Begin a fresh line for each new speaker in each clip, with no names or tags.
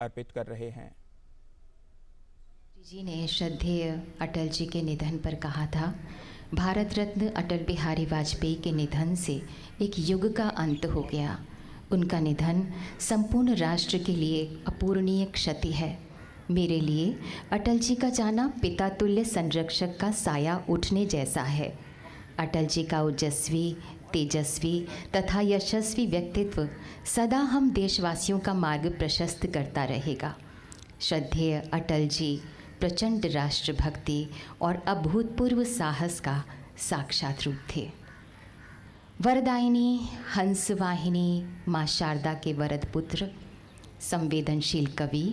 अर्पित कर रहे हैं।
जी ने श्रद्धेय अटल जी के निधन पर कहा था, भारत रत्न अटल बिहारी वाजपेयी के निधन से एक युग का अंत हो गया। उनका निधन संपूर्ण राष्ट्र के लिए अपूरणीय क्षति है। मेरे लिए अटल जी का जाना पिता तुल्य संरक्षक का साया उठने जैसा है। अटल जी का ओजस्वी, तेजस्वी तथा यशस्वी व्यक्तित्व सदा हम देशवासियों का मार्ग प्रशस्त करता रहेगा। श्रद्धेय अटल जी प्रचंड राष्ट्रभक्ति और अभूतपूर्व साहस का साक्षात रूप थे। वरदायिनी, हंसवाहिनी, माँ शारदा के वरद पुत्र, संवेदनशील कवि,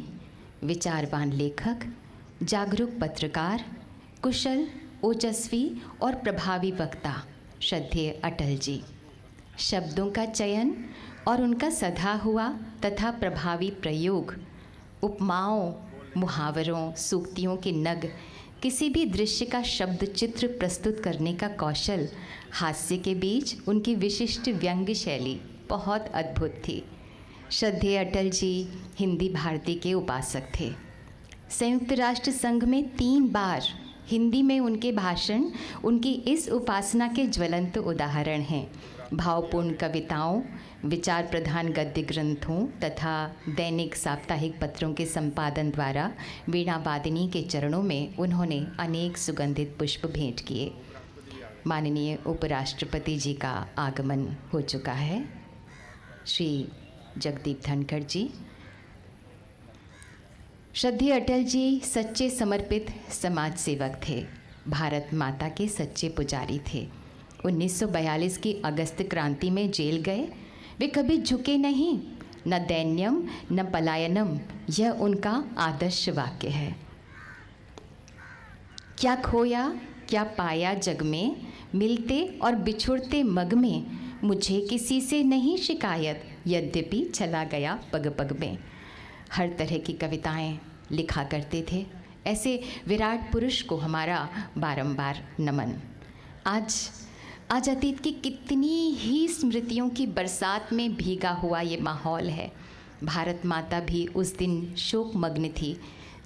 विचारवान लेखक, जागरूक पत्रकार, कुशल, ओजस्वी और प्रभावी वक्ता श्रद्धेय अटल जी। शब्दों का चयन और उनका सधा हुआ तथा प्रभावी प्रयोग, उपमाओं, मुहावरों, सूक्तियों के नग, किसी भी दृश्य का शब्द चित्र प्रस्तुत करने का कौशल, हास्य के बीच उनकी विशिष्ट व्यंग्य शैली बहुत अद्भुत थी। श्रद्धेय अटल जी हिंदी भारती के उपासक थे। संयुक्त राष्ट्र संघ में 3 बार हिंदी में उनके भाषण उनकी इस उपासना के ज्वलंत उदाहरण हैं। भावपूर्ण कविताओं, विचार प्रधान गद्य ग्रंथों तथा दैनिक साप्ताहिक पत्रों के संपादन द्वारा वीणा वादिनी के चरणों में उन्होंने अनेक सुगंधित पुष्प भेंट किए। माननीय उपराष्ट्रपति जी का आगमन हो चुका है। श्री जगदीप धनखड़ जी। श्रद्धेय अटल जी सच्चे समर्पित समाज सेवक थे। भारत माता के सच्चे पुजारी थे। 1942 की अगस्त क्रांति में जेल गए। वे कभी झुके नहीं, न दैन्यम न पलायनम, यह उनका आदर्श वाक्य है। क्या खोया क्या पाया जग में, मिलते और बिछुड़ते मग में, मुझे किसी से नहीं शिकायत, यद्यपि चला गया पग पग में। हर तरह की कविताएं लिखा करते थे। ऐसे विराट पुरुष को हमारा बारंबार नमन। आज अतीत की कितनी ही स्मृतियों की बरसात में भीगा हुआ ये माहौल है। भारत माता भी उस दिन शोकमग्न थी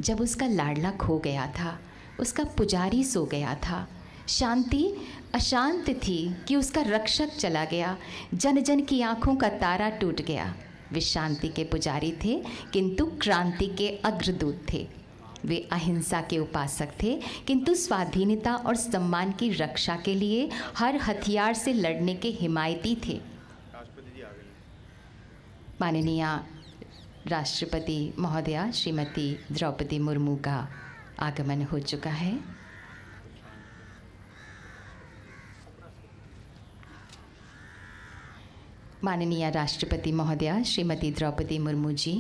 जब उसका लाडला खो गया था, उसका पुजारी सो गया था। शांति अशांत थी कि उसका रक्षक चला गया। जन जन की आँखों का तारा टूट गया। वे शांति के पुजारी थे किंतु क्रांति के अग्रदूत थे। वे अहिंसा के उपासक थे किंतु स्वाधीनता और सम्मान की रक्षा के लिए हर हथियार से लड़ने के हिमायती थे। माननीय राष्ट्रपति महोदया श्रीमती द्रौपदी मुर्मू का आगमन हो चुका है। माननीय राष्ट्रपति महोदया श्रीमती द्रौपदी मुर्मू जी,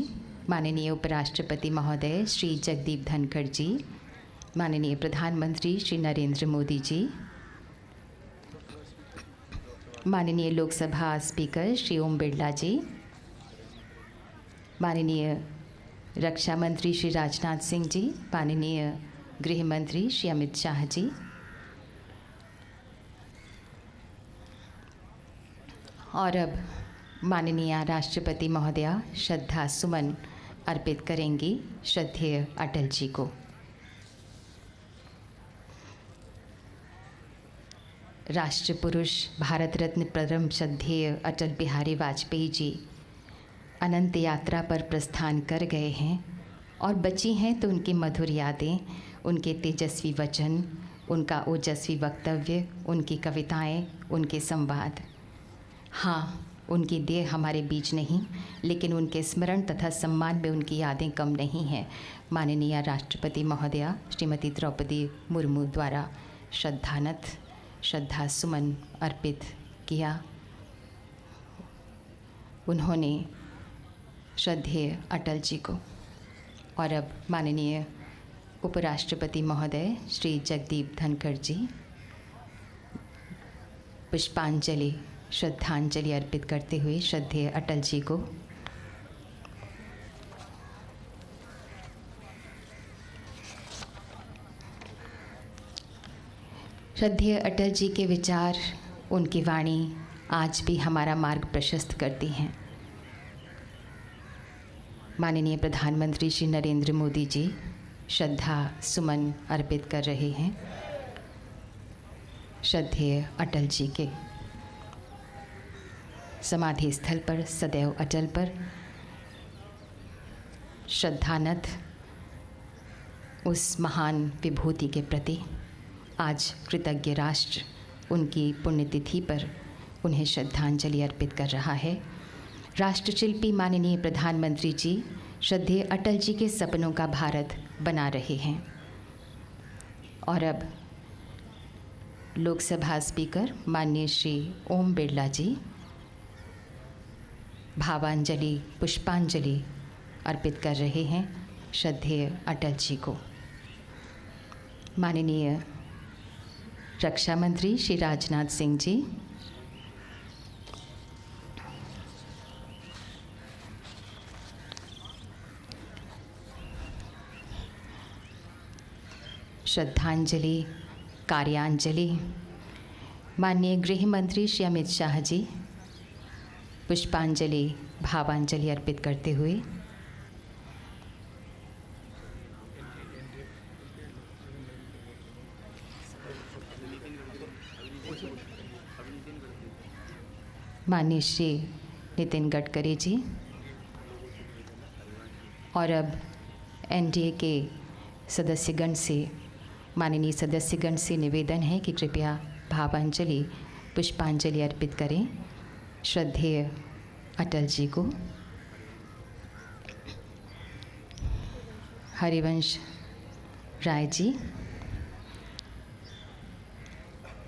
माननीय उपराष्ट्रपति महोदय श्री जगदीप धनखड़ जी, माननीय प्रधानमंत्री श्री नरेंद्र मोदी जी, माननीय लोकसभा स्पीकर श्री ओम बिरला जी, माननीय रक्षा मंत्री श्री राजनाथ सिंह जी, माननीय गृह मंत्री श्री अमित शाह जी, और अब माननीय राष्ट्रपति महोदया श्रद्धा सुमन अर्पित करेंगी श्रद्धेय अटल जी को। राष्ट्र पुरुष भारत रत्न परम श्रद्धेय अटल बिहारी वाजपेयी जी अनंत यात्रा पर प्रस्थान कर गए हैं और बची हैं तो उनकी मधुर यादें, उनके तेजस्वी वचन, उनका ओजस्वी वक्तव्य, उनकी कविताएं, उनके संवाद। हाँ, उनकी देह हमारे बीच नहीं, लेकिन उनके स्मरण तथा सम्मान में उनकी यादें कम नहीं हैं। माननीय राष्ट्रपति महोदया श्रीमती द्रौपदी मुर्मू द्वारा श्रद्धा सुमन अर्पित किया। उन्होंने श्रद्धेय अटल जी को। और अब माननीय उपराष्ट्रपति महोदय श्री जगदीप धनखड़ जी पुष्पांजलि श्रद्धांजलि अर्पित करते हुए श्रद्धेय अटल जी को। श्रद्धेय अटल जी के विचार, उनकी वाणी आज भी हमारा मार्ग प्रशस्त करती हैं। माननीय प्रधानमंत्री श्री नरेंद्र मोदी जी श्रद्धा सुमन अर्पित कर रहे हैं श्रद्धेय अटल जी के समाधि स्थल पर, सदैव अटल पर। श्रद्धानथ उस महान विभूति के प्रति आज कृतज्ञ राष्ट्र उनकी पुण्यतिथि पर उन्हें श्रद्धांजलि अर्पित कर रहा है। राष्ट्रशिल्पी माननीय प्रधानमंत्री जी श्रद्धेय अटल जी के सपनों का भारत बना रहे हैं। और अब लोकसभा स्पीकर माननीय श्री ओम बिरला जी भावांजलि पुष्पांजलि अर्पित कर रहे हैं श्रद्धेय अटल जी को। माननीय रक्षा मंत्री श्री राजनाथ सिंह जी, श्रद्धांजलि कार्यांजलि माननीय गृह मंत्री श्री अमित शाह जी पुष्पांजलि भावांजलि अर्पित करते हुए माननीय श्री नितिन गडकरी जी। और अब एनडीए के सदस्यगण से, माननीय सदस्यगण से निवेदन है कि कृपया भावांजलि पुष्पांजलि अर्पित करें श्रद्धेय अटल जी को। हरिवंश राय जी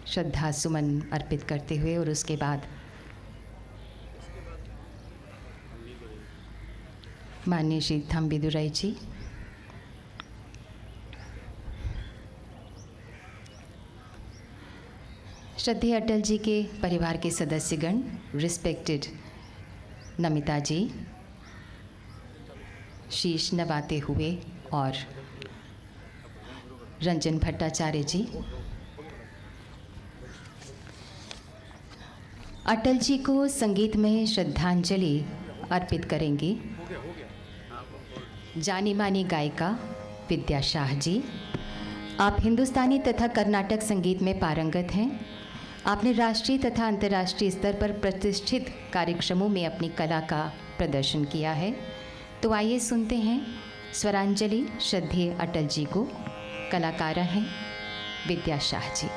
श्रद्धा सुमन अर्पित करते हुए, और उसके बाद माननीय श्री थम्बिदुराई जी। श्रद्धेय अटल जी के परिवार के सदस्यगण, रिस्पेक्टेड नमिता जी शीश नवाते हुए, और रंजन भट्टाचार्य जी। अटल जी को संगीत में श्रद्धांजलि अर्पित करेंगे जानी मानी गायिका विद्या शाह जी। आप हिंदुस्तानी तथा कर्नाटक संगीत में पारंगत हैं। आपने राष्ट्रीय तथा अंतर्राष्ट्रीय स्तर पर प्रतिष्ठित कार्यक्रमों में अपनी कला का प्रदर्शन किया है। तो आइए सुनते हैं स्वरांजलि श्रद्धेय अटल जी को। कलाकारा हैं विद्या शाह जी।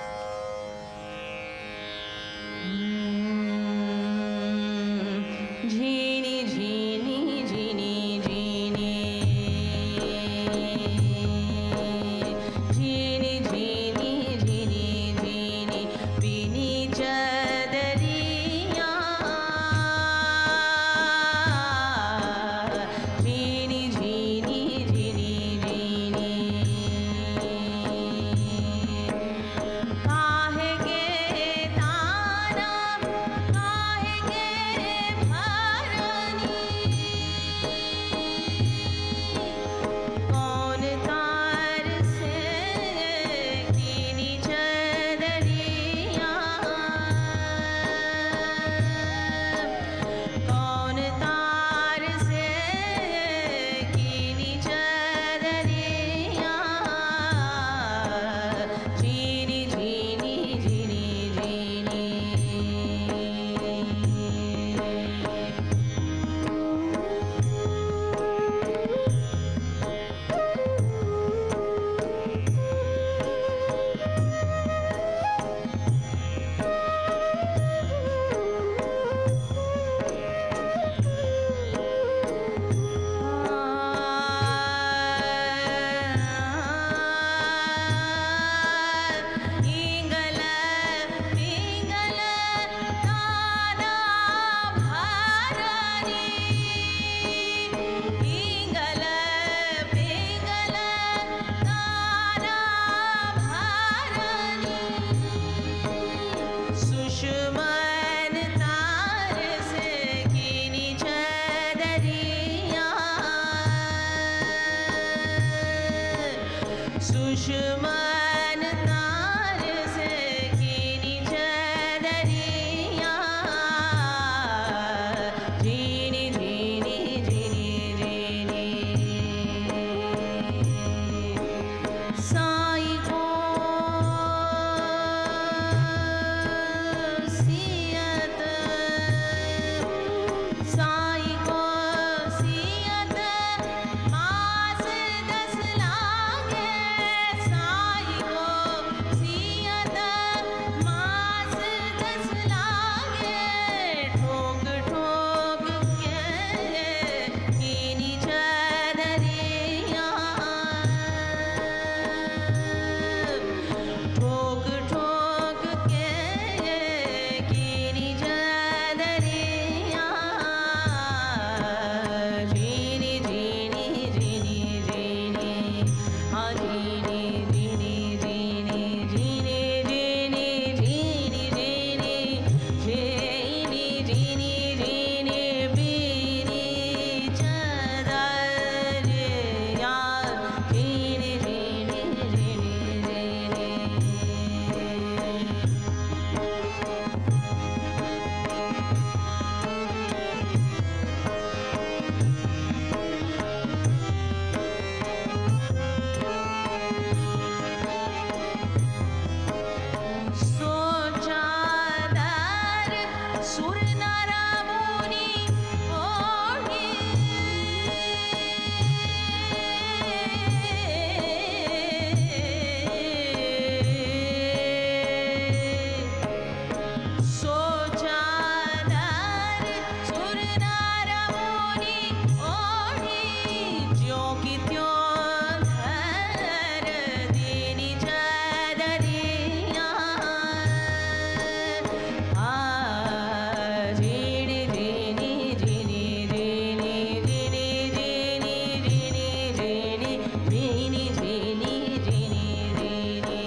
झिनी झिनी झिनी झिनी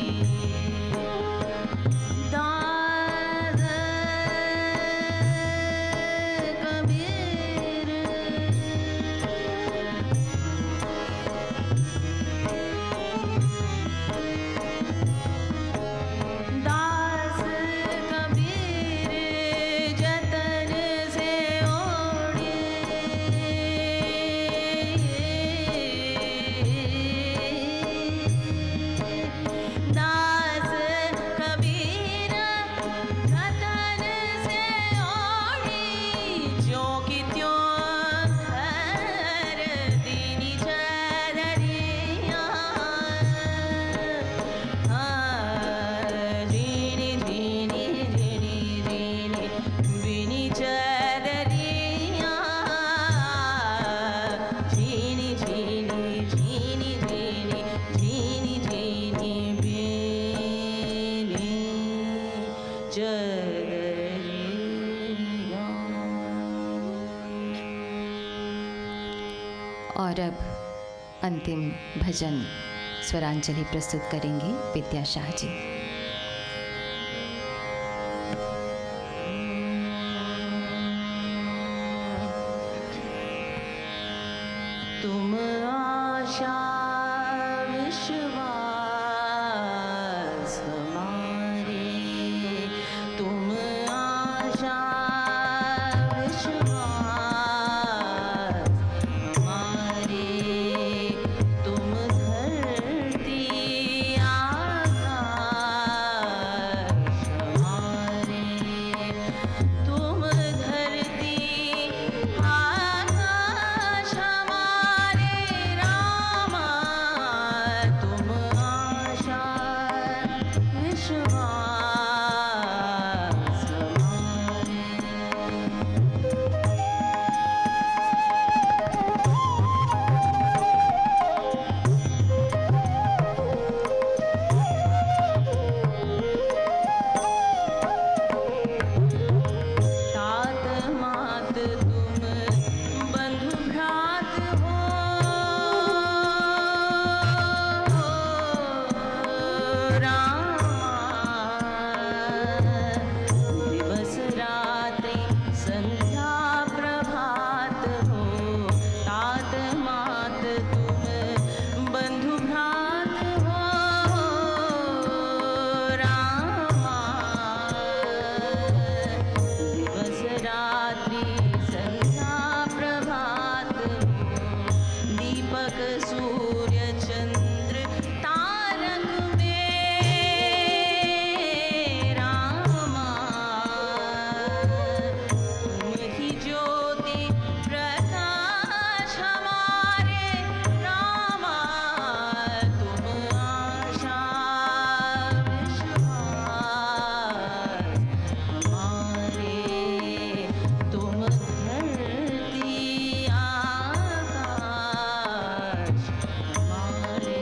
दास कबीर दास कबीर जतन से ओढ़े दास कबीर जतन से ओढ़े जो कि त्यों घर दीनी चदरिया झिनी झिनी झिनी झिनी बिनी चदरिया झिनी झिनी झिनी झिनी झिनी झिनी बिनी चदरिया।
और अब अंतिम भजन स्वरांजलि प्रस्तुत करेंगे विद्या शाह जी।
तुम आशा विश्वास हमारे तुम आशा विश्वास हमारे तुम धरती आकाश हमारे तुम धरती आकाश हमारे रामा तुम आशा विश्वास हमारे। तात मात तुम बंधु भ्रात हो रामा दिवस रात्रि संध्या प्रभात हो तात मात तुम बंधु भ्रात हो रामा दिवस रात्रि संध्या प्रभात हो दीपक सूर्य चंद्र तारक में रामा तुम ही ज्योति प्रकाश हमारे रामा तुम आशा विश्वास हमारे तुम धरती आकाश हमारे।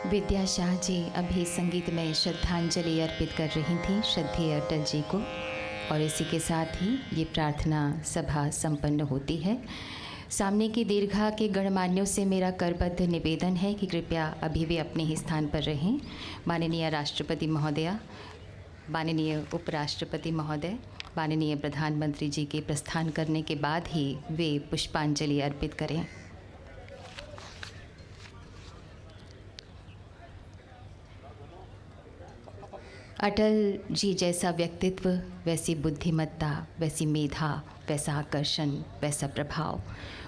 विद्या शाह जी अभी संगीत में श्रद्धांजलि अर्पित कर रही थी श्रद्धेय अटल जी को, और इसी के साथ ही ये प्रार्थना सभा संपन्न होती है। सामने की दीर्घा के गणमान्यों से मेरा करबद्ध निवेदन है कि कृपया अभी भी अपने ही स्थान पर रहें। माननीय राष्ट्रपति महोदया, माननीय उपराष्ट्रपति महोदय, माननीय प्रधानमंत्री जी के प्रस्थान करने के बाद ही वे पुष्पांजलि अर्पित करें। अटल जी जैसा व्यक्तित्व, वैसी बुद्धिमत्ता, वैसी मेधा, वैसा आकर्षण, वैसा प्रभाव,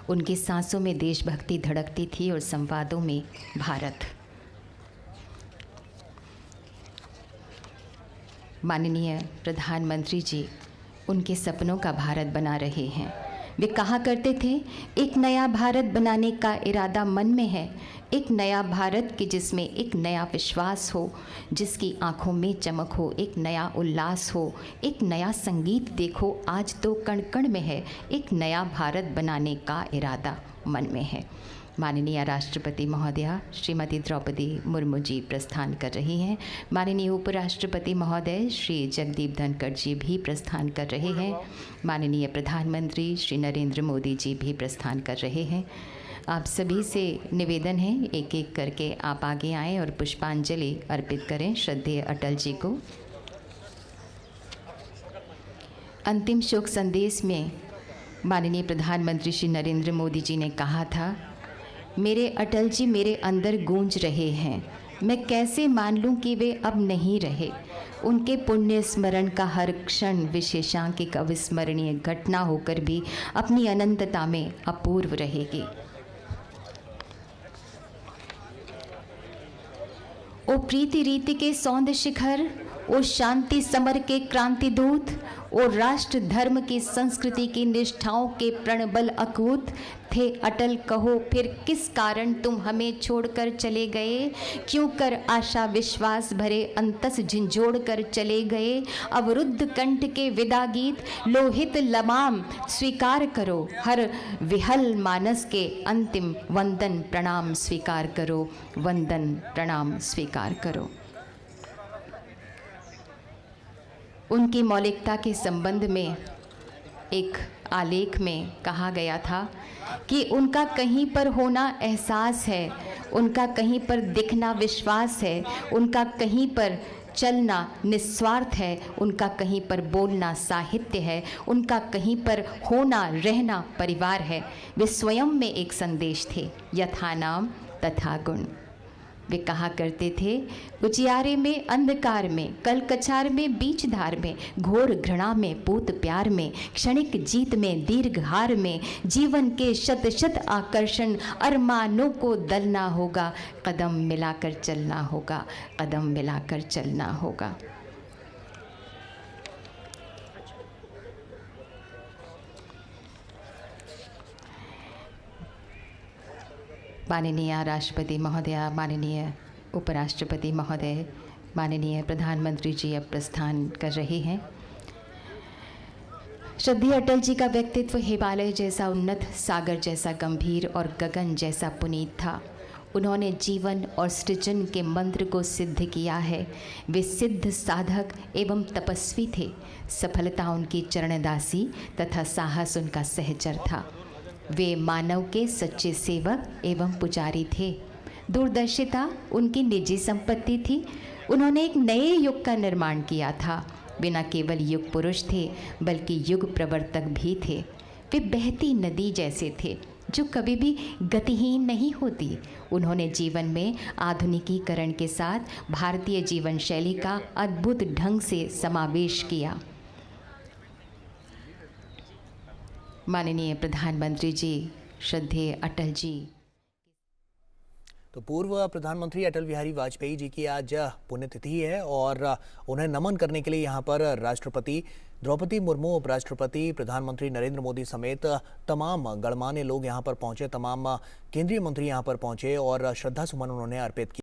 उनकी सांसों में देशभक्ति धड़कती थी और संवादों में भारत। माननीय प्रधानमंत्री जी उनके सपनों का भारत बना रहे हैं। वे कहा करते थे, एक नया भारत बनाने का इरादा मन में है, एक नया भारत कि जिसमें एक नया विश्वास हो, जिसकी आंखों में चमक हो, एक नया उल्लास हो, एक नया संगीत देखो आज तो कण कण में है, एक नया भारत बनाने का इरादा मन में है। माननीय राष्ट्रपति महोदया श्रीमती द्रौपदी मुर्मू जी प्रस्थान कर रही हैं। माननीय उपराष्ट्रपति महोदय श्री जगदीप धनखड़ जी भी प्रस्थान कर रहे हैं। माननीय प्रधानमंत्री श्री नरेंद्र मोदी जी भी प्रस्थान कर रहे हैं। आप सभी से निवेदन है, एक एक करके आप आगे आएँ और पुष्पांजलि अर्पित करें श्रद्धेय अटल जी को। अंतिम शोक संदेश में माननीय प्रधानमंत्री श्री नरेंद्र मोदी जी ने कहा था, मेरे अटल जी मेरे अंदर गूंज रहे हैं, मैं कैसे मान लूं कि वे अब नहीं रहे। उनके पुण्य स्मरण का हर क्षण विशेषांक अविस्मरणीय घटना होकर भी अपनी अनंतता में अपूर्व रहेगी। ओ प्रीति रीति के सौंद शिखर, ओ शांति समर के क्रांति दूत, ओ राष्ट्र धर्म की संस्कृति की निष्ठाओं के प्रणबल अकूत थे अटल, कहो फिर किस कारण तुम हमें छोड़कर चले गए, क्यों कर आशा विश्वास भरे अंतस झिंझोड़ कर चले गए। अवरुद्ध कंठ के विदा गीत लोहित लमाम स्वीकार करो, हर विहल मानस के अंतिम वंदन प्रणाम स्वीकार करो, वंदन प्रणाम स्वीकार करो। उनकी मौलिकता के संबंध में एक आलेख में कहा गया था कि उनका कहीं पर होना एहसास है, उनका कहीं पर दिखना विश्वास है, उनका कहीं पर चलना निस्वार्थ है, उनका कहीं पर बोलना साहित्य है, उनका कहीं पर होना रहना परिवार है। वे स्वयं में एक संदेश थे, यथा नाम तथा गुण। वे कहा करते थे, उजियारे में अंधकार में, कल कछार में बीच धार में, घोर घृणा में पूत प्यार में, क्षणिक जीत में दीर्घ हार में, जीवन के शत शत आकर्षण अरमानों को दलना होगा, कदम मिलाकर चलना होगा, कदम मिलाकर चलना होगा। माननीय राष्ट्रपति महोदया, माननीय उपराष्ट्रपति महोदय, माननीय प्रधानमंत्री जी अब प्रस्थान कर रहे हैं। श्रद्धेय अटल जी का व्यक्तित्व हिमालय जैसा उन्नत, सागर जैसा गंभीर और गगन जैसा पुनीत था। उन्होंने जीवन और सृजन के मंत्र को सिद्ध किया है। वे सिद्ध साधक एवं तपस्वी थे। सफलता उनकी चरणदासी तथा साहस उनका सहचर था। वे मानव के सच्चे सेवक एवं पुजारी थे। दूरदर्शिता उनकी निजी संपत्ति थी। उन्होंने एक नए युग का निर्माण किया था। वे न केवल युग पुरुष थे बल्कि युग प्रवर्तक भी थे। वे बहती नदी जैसे थे जो कभी भी गतिहीन नहीं होती। उन्होंने जीवन में आधुनिकीकरण के साथ भारतीय जीवन शैली का अद्भुत ढंग से समावेश किया। माननीय प्रधानमंत्री जी, श्रद्धेय अटल जी।
तो पूर्व प्रधानमंत्री अटल बिहारी वाजपेयी जी की आज पुण्यतिथि है और उन्हें नमन करने के लिए यहाँ पर राष्ट्रपति द्रौपदी मुर्मू, उपराष्ट्रपति, प्रधानमंत्री नरेंद्र मोदी समेत तमाम गणमान्य लोग यहाँ पर पहुंचे, तमाम केंद्रीय मंत्री यहाँ पर पहुंचे और श्रद्धा सुमन उन्होंने अर्पित किया।